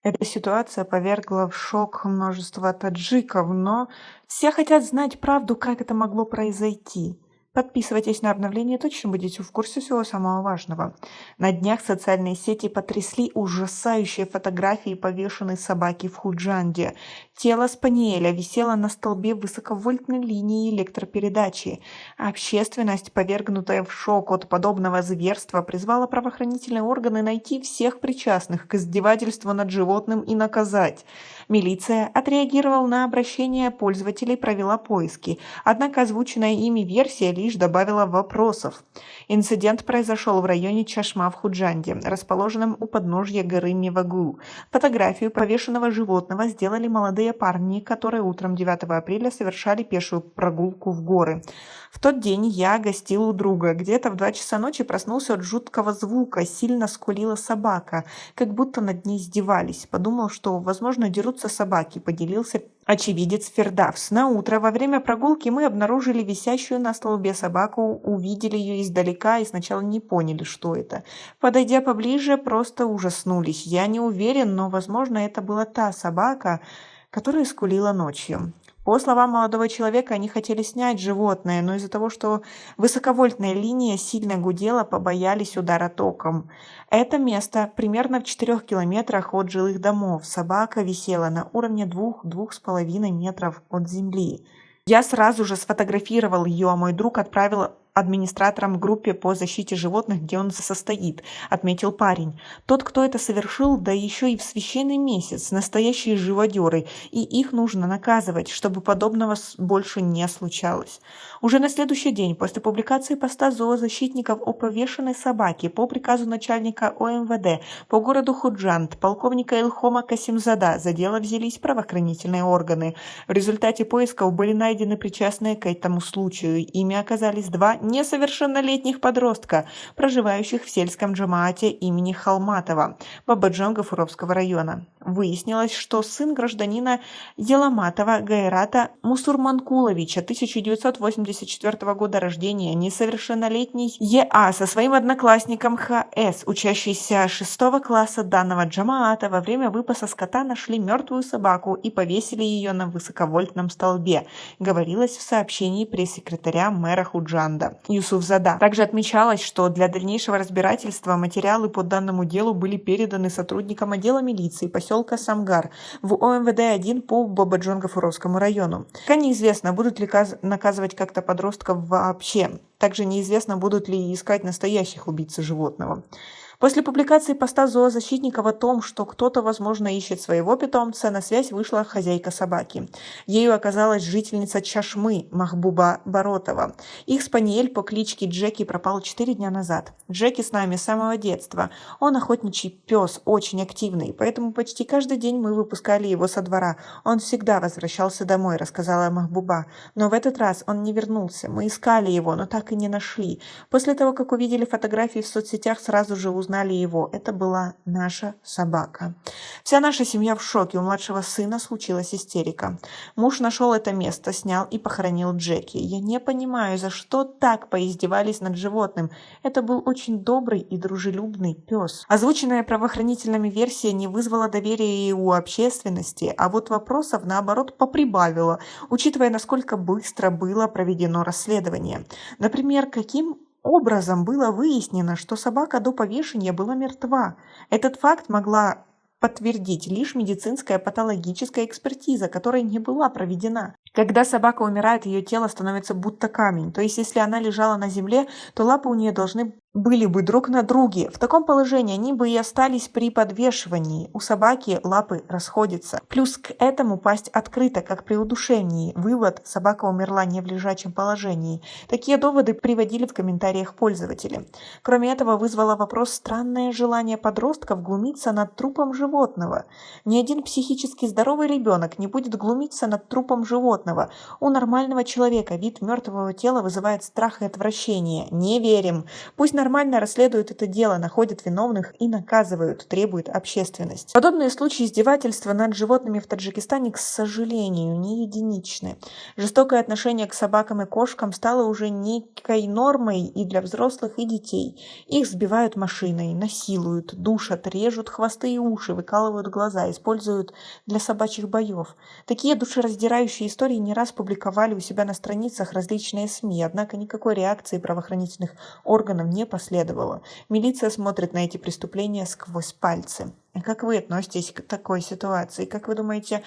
Эта ситуация повергла в шок множество таджиков, но все хотят знать правду, как это могло произойти. Подписывайтесь на обновления, точно будете в курсе всего самого важного. На днях социальные сети потрясли ужасающие фотографии повешенной собаки в Худжанде. Тело спаниеля висело на столбе высоковольтной линии электропередачи. Общественность, повергнутая в шок от подобного зверства, призвала правоохранительные органы найти всех причастных к издевательству над животным и наказать. Милиция отреагировала на обращение пользователей, провела поиски, однако озвученная ими версия лишь добавила вопросов. Инцидент произошел в районе Чашма в Худжанде, расположенном у подножья горы Мевагу. Фотографию повешенного животного сделали молодые парни, которые утром 9 апреля совершали пешую прогулку в горы. В тот день я гостил у друга. Где-то в 2 часа ночи проснулся от жуткого звука, сильно скулила собака, как будто над ней издевались. Подумал, что, возможно, дерутся собаки, поделился очевидец Фердавс. На утро во время прогулки мы обнаружили висящую на столбе собаку, увидели ее издалека и сначала не поняли, что это. Подойдя поближе, просто ужаснулись. Я не уверен, но, возможно, это была та собака, которая скулила ночью. По словам молодого человека, они хотели снять животное, но из-за того, что высоковольтная линия сильно гудела, побоялись удара током. Это место примерно в 4 километрах от жилых домов. Собака висела на уровне 2–2,5 метров от земли. Я сразу же сфотографировал ее, а мой друг отправил администратором в группе по защите животных, где он состоит, отметил парень. Тот, кто это совершил, да еще и в священный месяц, настоящие живодеры, и их нужно наказывать, чтобы подобного больше не случалось. Уже на следующий день, после публикации поста зоозащитников о повешенной собаке по приказу начальника ОМВД по городу Худжанд, полковника Илхома Касимзада, за дело взялись правоохранительные органы. В результате поисков были найдены причастные к этому случаю. Ими оказались 2 несовершеннолетних подростка, проживающих в сельском джамаате имени Халматова, Бабаджон Гафуровского района. Выяснилось, что сын гражданина Еламатова Гайрата Мусурманкуловича, 1984 года рождения, несовершеннолетний ЕА со своим одноклассником ХС, учащийся 6 класса данного джамаата, во время выпаса скота нашли мертвую собаку и повесили ее на высоковольтном столбе, говорилось в сообщении пресс-секретаря мэра Худжанда Юсуфзада. Также отмечалось, что для дальнейшего разбирательства материалы по данному делу были переданы сотрудникам отдела милиции поселка Самгар в ОМВД-1 по Бабаджон-Гафуровскому району. Пока неизвестно, будут ли наказывать как-то подростков вообще. Также неизвестно, будут ли искать настоящих убийц животного. После публикации поста зоозащитников о том, что кто-то, возможно, ищет своего питомца, на связь вышла хозяйка собаки. Ею оказалась жительница Чашмы Махбуба Баротова. Их спаниель по кличке Джеки пропал 4 дня назад. Джеки с нами с самого детства. Он охотничий пес, очень активный, поэтому почти каждый день мы выпускали его со двора. Он всегда возвращался домой, рассказала Махбуба. Но в этот раз он не вернулся. Мы искали его, но так и не нашли. После того, как увидели фотографии в соцсетях, сразу же узнали его. Это была наша собака. Вся наша семья в шоке. У младшего сына случилась истерика. Муж нашел это место, снял и похоронил Джеки. Я не понимаю, за что так поиздевались над животным. Это был очень добрый и дружелюбный пес. Озвученная правоохранительными версия не вызвала доверия и у общественности, а вот вопросов, наоборот, поприбавила, учитывая, насколько быстро было проведено расследование. Например, каким образом было выяснено, что собака до повешения была мертва. Этот факт могла подтвердить лишь медицинская патологическая экспертиза, которая не была проведена. Когда собака умирает, ее тело становится будто камень. То есть, если она лежала на земле, то лапы у нее должны были бы друг на друге. В таком положении они бы и остались при подвешивании. У собаки лапы расходятся. Плюс к этому пасть открыта, как при удушении. Вывод: собака умерла не в лежачем положении. Такие доводы приводили в комментариях пользователи. Кроме этого, вызвало вопрос странное желание подростков глумиться над трупом животного. Ни один психически здоровый ребенок не будет глумиться над трупом животного. У нормального человека вид мертвого тела вызывает страх и отвращение. Не верим. Пусть нормально расследуют это дело, находят виновных и наказывают, требует общественность. Подобные случаи издевательства над животными в Таджикистане, к сожалению, не единичны. Жестокое отношение к собакам и кошкам стало уже некой нормой и для взрослых, и детей. Их сбивают машиной, насилуют, душат, режут хвосты и уши, выкалывают глаза, используют для собачьих боев. Такие душераздирающие истории не раз публиковали у себя на страницах различные СМИ, однако никакой реакции правоохранительных органов не последовало. Милиция смотрит на эти преступления сквозь пальцы. Как вы относитесь к такой ситуации? Как вы думаете,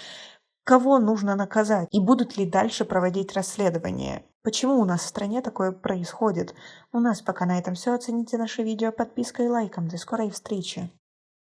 кого нужно наказать? И будут ли дальше проводить расследование? Почему у нас в стране такое происходит? У нас пока на этом все. Оцените наше видео подпиской и лайком. До скорой встречи!